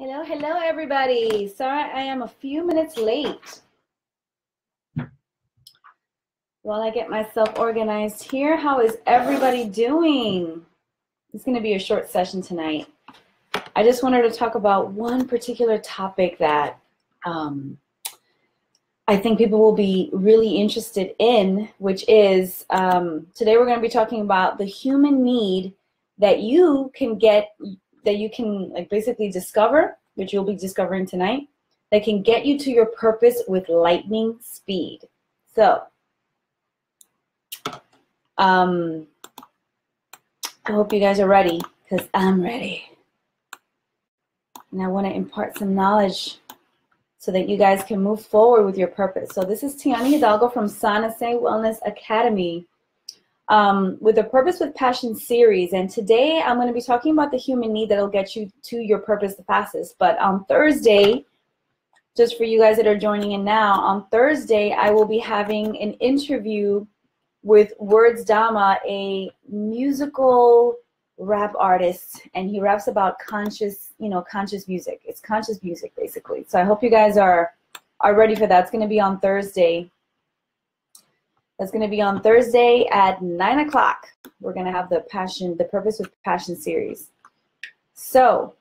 Hello, hello, everybody. Sorry, I am a few minutes late. While I get myself organized here, how is everybody doing? It's going to be a short session tonight. I just wanted to talk about one particular topic that I think people will be really interested in, which is today we're going to be talking about the human need that you can basically discover, which you'll be discovering tonight, that can get you to your purpose with lightning speed. So, I hope you guys are ready, because I'm ready. And I want to impart some knowledge so that you guys can move forward with your purpose. So this is Teany Hidalgo from Sanese Wellness Academy with the Purpose with Passion series. And today I'm going to be talking about the human need that will get you to your purpose the fastest. But on Thursday, just for you guys that are joining in now, on Thursday I will be having an interview with Words Dama, a musical rap artist, and he raps about conscious music. It's conscious music, basically. So I hope you guys are ready for that. It's going to be on Thursday. That's going to be on Thursday at 9 o'clock. We're going to have the Purpose with Passion series. So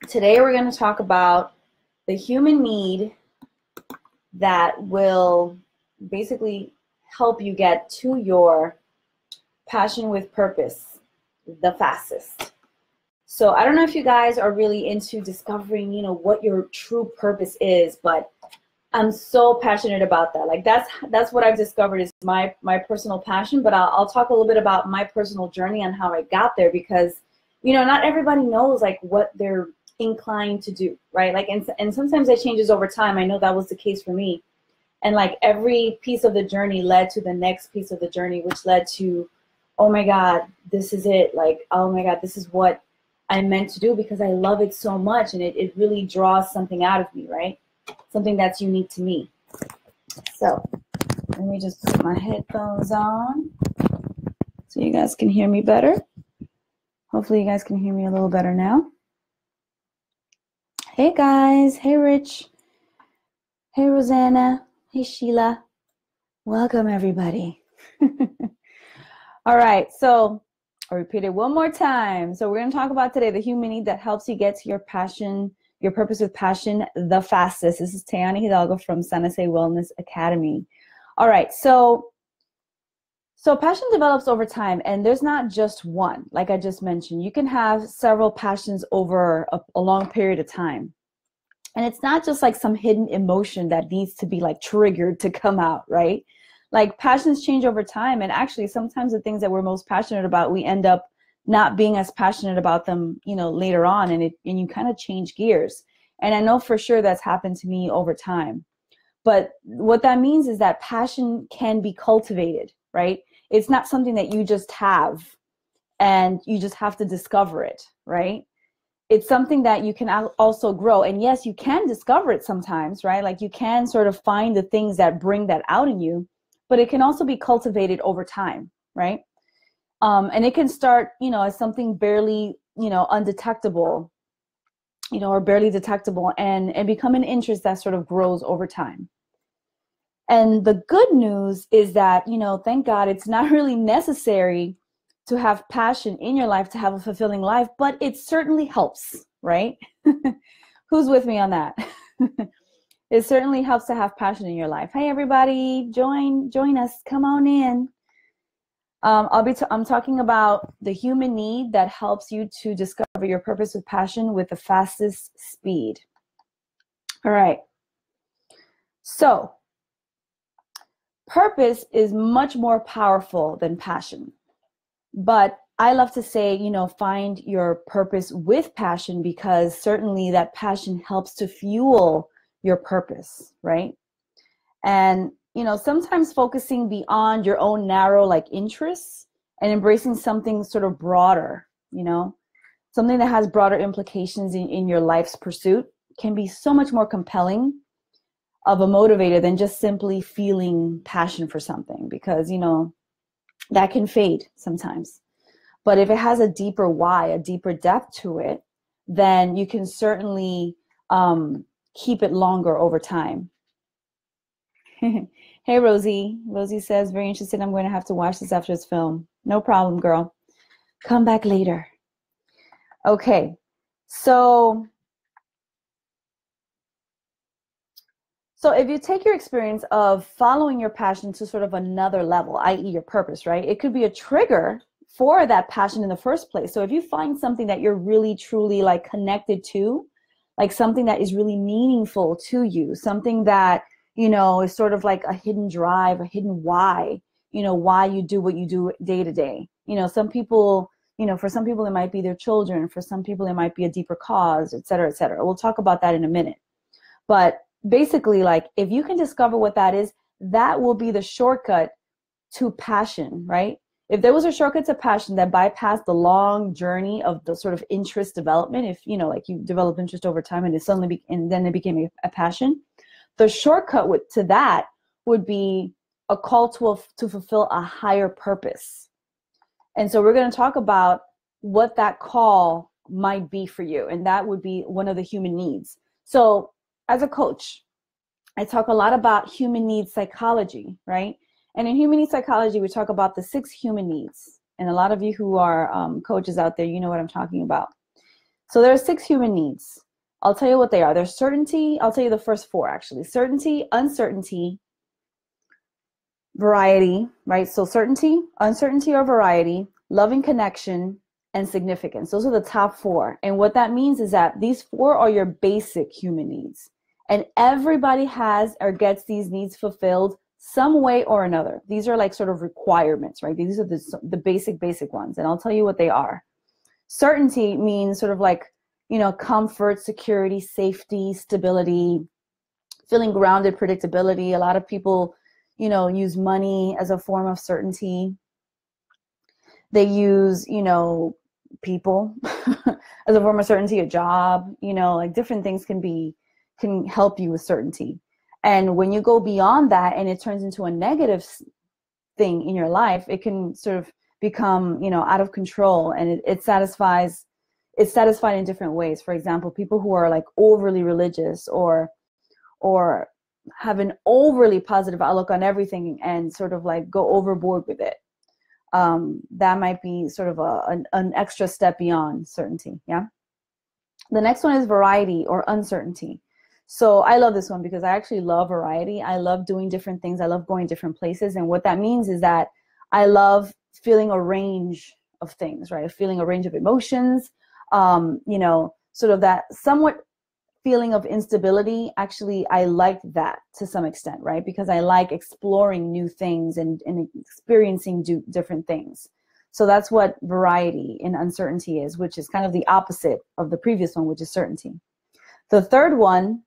today we're going to talk about the human need that will basically help you get to your passion with purpose the fastest. So I don't know if you guys are really into discovering, what your true purpose is, but I'm so passionate about that. Like that's what I've discovered is my personal passion, but I'll talk a little bit about my personal journey and how I got there, because, not everybody knows like what they're inclined to do, right? Like, and sometimes it changes over time. I know that was the case for me. And like every piece of the journey led to the next piece of the journey, which led to, oh my God, this is it. Like, oh my God, this is what I'm meant to do because I love it so much. And it really draws something out of me, right? Something that's unique to me. So let me just put my headphones on so you guys can hear me better. Hopefully you guys can hear me a little better now. Hey guys, hey Rich, hey Rosanna, hey Sheila. Welcome everybody. All right, so I'll repeat it one more time. So we're going to talk about today the human need that helps you get to your passion, your purpose with passion the fastest. This is Teany Hidalgo from Sanese Wellness Academy. All right, so passion develops over time, and there's not just one. Like I just mentioned, you can have several passions over a long period of time. And it's not just like some hidden emotion that needs to be like triggered to come out, right? Like passions change over time, and actually sometimes the things that we're most passionate about, we end up not being as passionate about them, later on, and you kind of change gears. And I know for sure that's happened to me over time. But what that means is that passion can be cultivated, right? It's not something that you just have and you just have to discover it, right? It's something that you can also grow. And yes, you can discover it sometimes, right? Like you can sort of find the things that bring that out in you, but it can also be cultivated over time, right? And it can start, as something barely, undetectable, or barely detectable, and become an interest that sort of grows over time. And the good news is that, thank God, it's not really necessary to have passion in your life to have a fulfilling life, but it certainly helps, right? Who's with me on that? It certainly helps to have passion in your life. Hey, everybody, join us. Come on in. I'm talking about the human need that helps you to discover your purpose with passion with the fastest speed. All right. So, purpose is much more powerful than passion. But I love to say, find your purpose with passion, because certainly that passion helps to fuel your purpose, right? And, sometimes focusing beyond your own narrow interests and embracing something sort of broader, something that has broader implications in your life's pursuit can be so much more compelling of a motivator than just simply feeling passion for something, because, that can fade sometimes. But if it has a deeper why, a deeper depth to it, then you can certainly keep it longer over time. Hey, Rosie. Rosie says, very interested. I'm going to have to watch this after it's filmed. No problem, girl. Come back later. Okay. So if you take your experience of following your passion to sort of another level, i.e. your purpose, right? It could be a trigger for that passion in the first place. So if you find something that you're really, truly like connected to, like something that is really meaningful to you, something that, you know, is sort of like a hidden drive, a hidden why, you know, why you do what you do day to day. You know, some people, you know, for some people it might be their children. For some people it might be a deeper cause, et cetera, et cetera. We'll talk about that in a minute. But basically, like, if you can discover what that is, that will be the shortcut to passion, right? If there was a shortcut to passion that bypassed the long journey of the sort of interest development, if, you know, like you develop interest over time and it suddenly and then it became a passion, the shortcut to that would be a call to fulfill a higher purpose. And so we're going to talk about what that call might be for you. And that would be one of the human needs. So as a coach, I talk a lot about human needs psychology, right? And in human needs psychology, we talk about the 6 human needs. And a lot of you who are coaches out there, you know what I'm talking about. So there are 6 human needs. I'll tell you what they are. There's certainty. I'll tell you the first 4, actually. Certainty, uncertainty, variety, right? So certainty, uncertainty or variety, loving connection, and significance. Those are the top 4. And what that means is that these 4 are your basic human needs. And everybody has or gets these needs fulfilled some way or another. These are like sort of requirements, right? These are the basic ones. And I'll tell you what they are. Certainty means sort of like, you know, comfort, security, safety, stability, feeling grounded, predictability. A lot of people, you know, use money as a form of certainty. They use, you know, people as a form of certainty, a job, you know, like different things can help you with certainty. And when you go beyond that and it turns into a negative thing in your life, it can sort of become, you know, out of control, and it's satisfied in different ways. For example, people who are like overly religious or have an overly positive outlook on everything and sort of like go overboard with it. That might be sort of an extra step beyond certainty. Yeah. The next one is variety or uncertainty. So I love this one because I actually love variety. I love doing different things. I love going different places. And what that means is that I love feeling a range of things, right? Feeling a range of emotions, you know, sort of that somewhat feeling of instability. Actually, I like that to some extent, right? Because I like exploring new things and experiencing different things. So that's what variety and uncertainty is, which is kind of the opposite of the previous one, which is certainty. The third one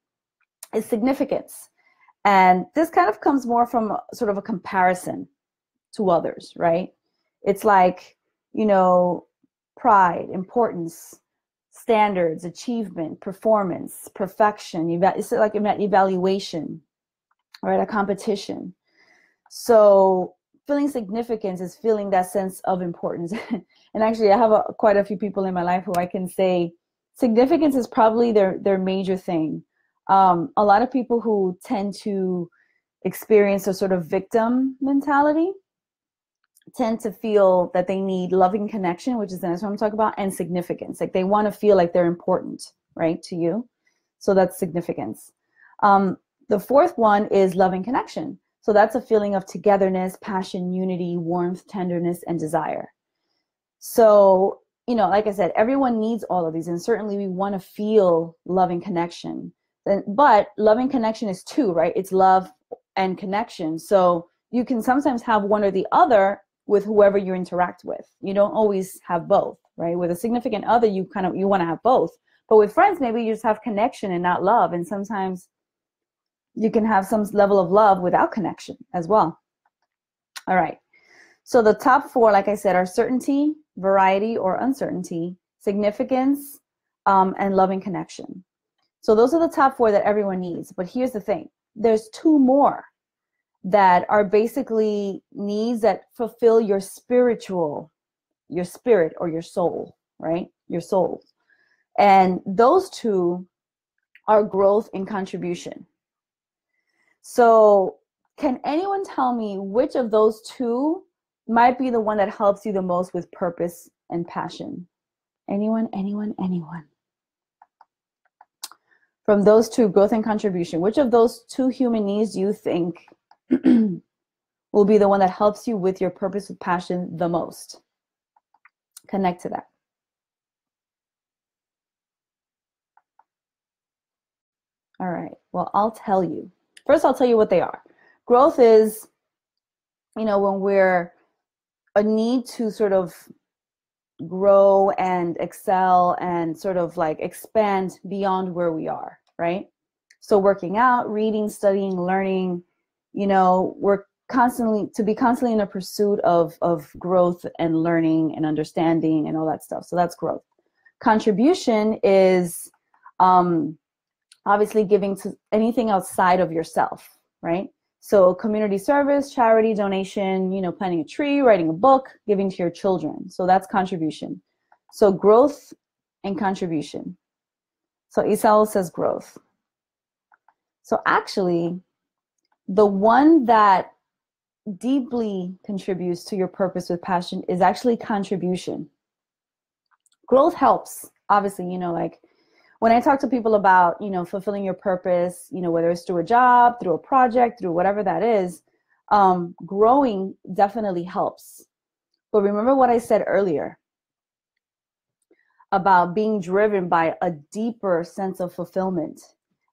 is significance. And this kind of comes more from sort of a comparison to others, right? It's like, you know, pride, importance, standards, achievement, performance, perfection. It's like an evaluation, right? A competition. So feeling significance is feeling that sense of importance. And actually, I have quite a few people in my life who I can say significance is probably their major thing. A lot of people who tend to experience a sort of victim mentality tend to feel that they need loving connection, which is that's what I'm talking about, and significance. Like they want to feel like they're important, right, to you. So that's significance. The fourth one is loving connection. So that's a feeling of togetherness, passion, unity, warmth, tenderness, and desire. So, you know, like I said, everyone needs all of these, and certainly we want to feel loving connection. But loving connection is 2, right? It's love and connection. So you can sometimes have one or the other with whoever you interact with. You don't always have both, right? With a significant other, you want to have both. But with friends, maybe you just have connection and not love. And sometimes you can have some level of love without connection as well. All right. So the top 4, like I said, are certainty, variety or uncertainty, significance, and loving connection. So those are the top 4 that everyone needs. But here's the thing. There's 2 more that are basically needs that fulfill your spirit or your soul, right? Your soul. And those two are growth and contribution. So can anyone tell me which of those two might be the one that helps you the most with purpose and passion? Anyone? From those two, growth and contribution, which of those two human needs do you think will be the one that helps you with your purpose with passion the most? Connect to that. All right. Well, I'll tell you. First, I'll tell you what they are. Growth is, when we're a need to sort of grow and excel and sort of like expand beyond where we are, right? So working out, reading, studying, learning, we're constantly in a pursuit of growth and learning and understanding and all that stuff. So that's growth. Contribution is obviously giving to anything outside of yourself, right? So community service, charity, donation, planting a tree, writing a book, giving to your children. So that's contribution. So growth and contribution. So Isao says growth. So actually, the one that deeply contributes to your purpose with passion is actually contribution. Growth helps, obviously, like when I talk to people about, fulfilling your purpose, whether it's through a job, through a project, through whatever that is, growing definitely helps. But remember what I said earlier about being driven by a deeper sense of fulfillment.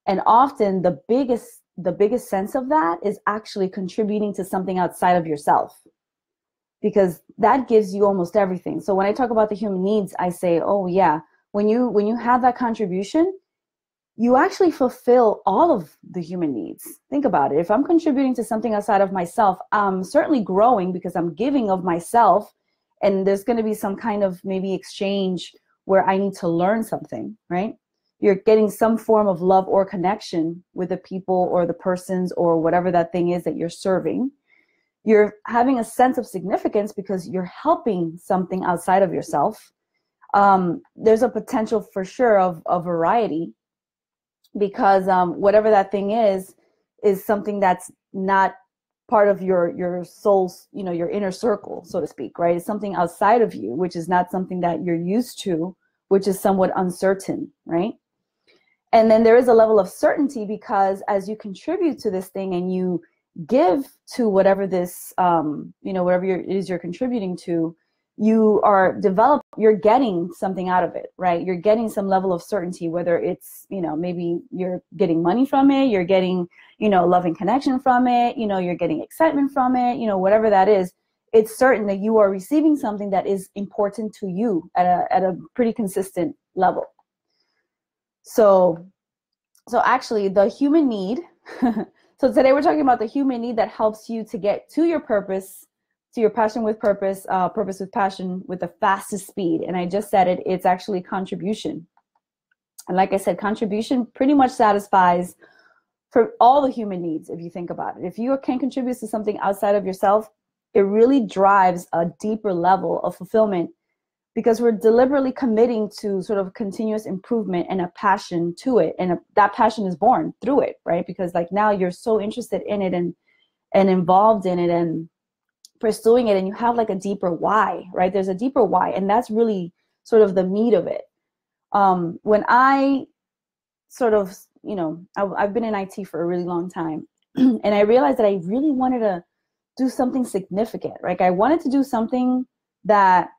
And often the biggest sense of that is actually contributing to something outside of yourself, because that gives you almost everything. So when I talk about the human needs, I say, oh yeah, when you have that contribution, you actually fulfill all of the human needs. Think about it. If I'm contributing to something outside of myself, I'm certainly growing because I'm giving of myself, and there's going to be some kind of maybe exchange where I need to learn something, right? You're getting some form of love or connection with the people or the persons or whatever that thing is that you're serving. You're having a sense of significance because you're helping something outside of yourself. There's a potential for sure of variety, because whatever that thing is something that's not part of your soul's, your inner circle, so to speak, right? It's something outside of you, which is not something that you're used to, which is somewhat uncertain, right? And then there is a level of certainty, because as you contribute to this thing and you give to whatever this, whatever it is you're contributing to, you're getting something out of it, right? You're getting some level of certainty, whether it's, maybe you're getting money from it, you're getting, love and connection from it, you're getting excitement from it, whatever that is, it's certain that you are receiving something that is important to you at a pretty consistent level. So actually the human need, so today we're talking about the human need that helps you to get to your purpose, to your passion with purpose, purpose with passion with the fastest speed. And I just said it, it's actually contribution. And like I said, contribution pretty much satisfies for all the human needs, if you think about it. If you can contribute to something outside of yourself, it really drives a deeper level of fulfillment, because we're deliberately committing to sort of continuous improvement and a passion to it. And that passion is born through it, right? Because like now you're so interested in it and involved in it and pursuing it, and you have like a deeper why, right? There's a deeper why, and that's really sort of the meat of it. When I sort of, I've been in IT for a really long time, and I realized that I really wanted to do something significant, right? I wanted to do something that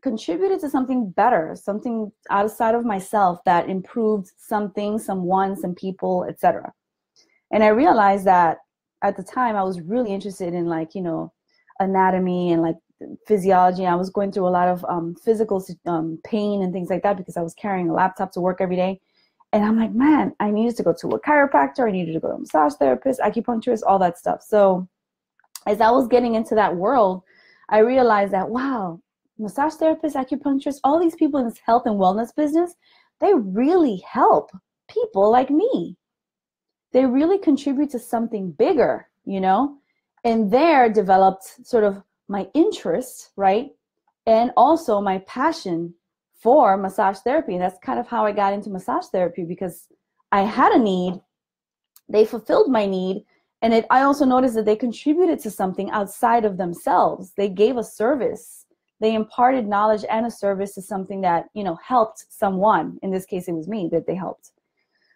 contributed to something better, something outside of myself that improved something, someone, some people, etc. And I realized that at the time I was really interested in anatomy and like physiology. I was going through a lot of physical pain and things like that, because I was carrying a laptop to work every day. And I'm like, man, I needed to go to a chiropractor. I needed to go to a massage therapist, acupuncturist, all that stuff. So as I was getting into that world, I realized that, wow, massage therapists, acupuncturists, all these people in this health and wellness business, they really help people like me. They really contribute to something bigger, and there developed sort of my interest, right? And also my passion for massage therapy. And that's kind of how I got into massage therapy, because I had a need. They fulfilled my need. And I also noticed that they contributed to something outside of themselves. They gave a service. They imparted knowledge and a service to something that, you know, helped someone. In this case, it was me that they helped.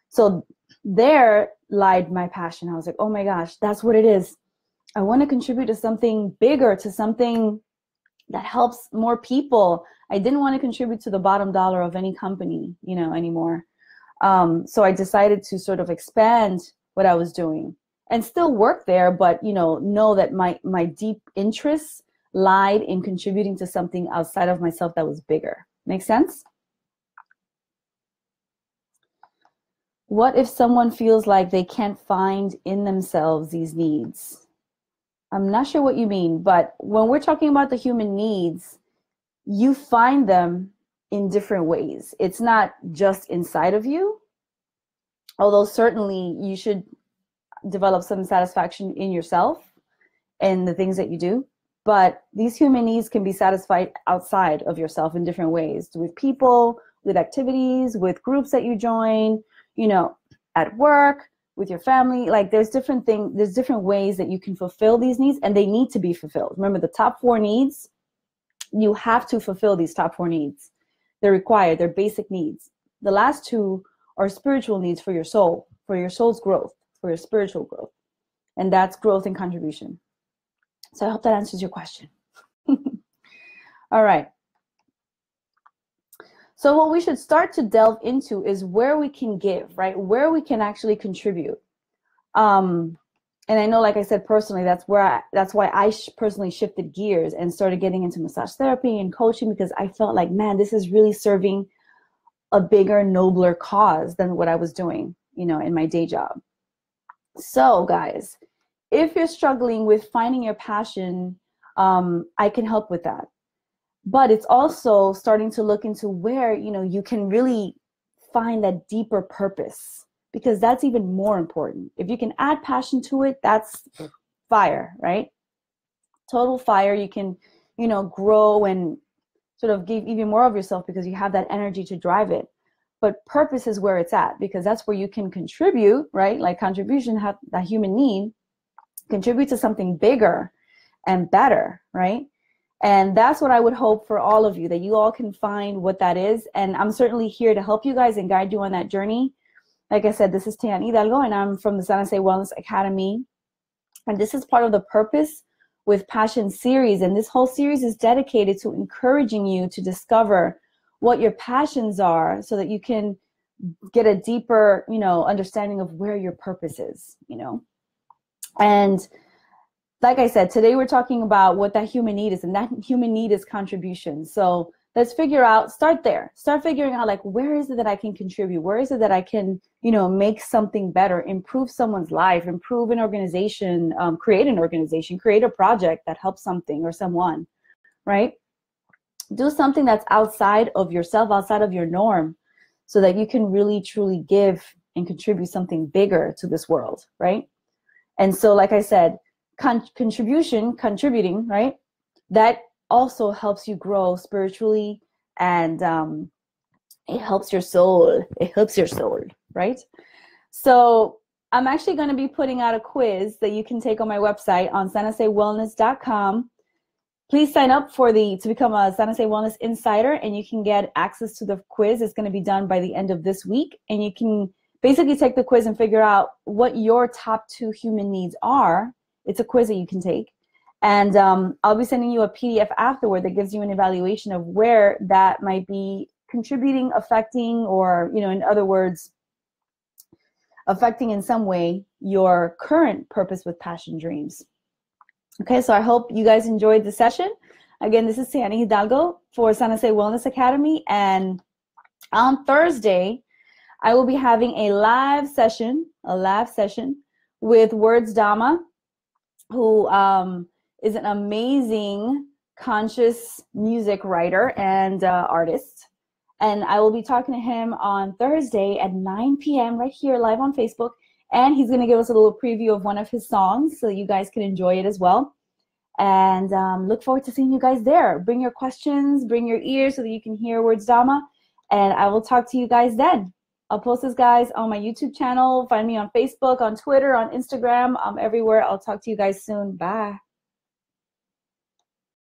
So there lied my passion. I was like, oh my gosh, that's what it is. I want to contribute to something bigger, to something that helps more people. I didn't want to contribute to the bottom dollar of any company, you know, anymore. So I decided to sort of expand what I was doing and still work there, but, you know that my deep interests lied in contributing to something outside of myself that was bigger. Make sense? What if someone feels like they can't find in themselves these needs? I'm not sure what you mean, but when we're talking about the human needs, you find them in different ways. It's not just inside of you, although certainly you should develop some satisfaction in yourself and the things that you do. But these human needs can be satisfied outside of yourself in different ways, with people, with activities, with groups that you join, you know, at work, with your family. Like there's different ways that you can fulfill these needs, and they need to be fulfilled. Remember, the top 4 needs, you have to fulfill these top 4 needs. They're required, they're basic needs. The last 2 are spiritual needs for your soul, for your soul's growth, for your spiritual growth. And that's growth and contribution. So I hope that answers your question. All right. So what we should start to delve into is where we can give, right? Where we can actually contribute. And I know, like I said, personally, that's why I personally shifted gears and started getting into massage therapy and coaching, because I felt like, man, this is really serving a bigger, nobler cause than what I was doing, you know, in my day job. So guys, if you're struggling with finding your passion, I can help with that. But it's also starting to look into where, you know, you can really find that deeper purpose, because that's even more important. If you can add passion to it, that's fire, right? Total fire. You can, you know, grow and sort of give even more of yourself because you have that energy to drive it. But purpose is where it's at, because that's where you can contribute, right? Like contribution, have that human need, contribute to something bigger and better, right? And that's what I would hope for all of you, that you all can find what that is. And I'm certainly here to help you guys and guide you on that journey. Like I said, this is Teany Hidalgo, and I'm from the Sanese Wellness Academy. And this is part of the Purpose with Passion series. And this whole series is dedicated to encouraging you to discover what your passions are, so that you can get a deeper, you know, understanding of where your purpose is, you know. And like I said, today we're talking about what that human need is, and that human need is contribution. So let's figure out, start there. Start figuring out, like, where is it that I can contribute? Where is it that I can, you know, make something better, improve someone's life, improve an organization, create an organization, create a project that helps something or someone, right? Do something that's outside of yourself, outside of your norm, so that you can really, truly give and contribute something bigger to this world, right? And so, like I said, contributing, right? That also helps you grow spiritually, and it helps your soul. It helps your soul, right? So I'm actually going to be putting out a quiz that you can take on my website on sanesewellness.com. Please sign up to become a Sanese Wellness Insider, and you can get access to the quiz. It's going to be done by the end of this week, and you can basically take the quiz and figure out what your top 2 human needs are. It's a quiz that you can take. And I'll be sending you a PDF afterward that gives you an evaluation of where that might be contributing, affecting, or, you know, in other words, affecting in some way your current purpose with passion dreams. Okay, so I hope you guys enjoyed the session. Again, this is Teany Hidalgo for Sanese Wellness Academy. And on Thursday, I will be having a live session with Words Dama, who is an amazing conscious music writer and artist. And I will be talking to him on Thursday at 9 p.m. right here live on Facebook. And he's going to give us a little preview of one of his songs so you guys can enjoy it as well. And look forward to seeing you guys there. Bring your questions, bring your ears so that you can hear Words Dharma. And I will talk to you guys then. I'll post this, guys, on my YouTube channel. Find me on Facebook, on Twitter, on Instagram. I'm everywhere. I'll talk to you guys soon. Bye.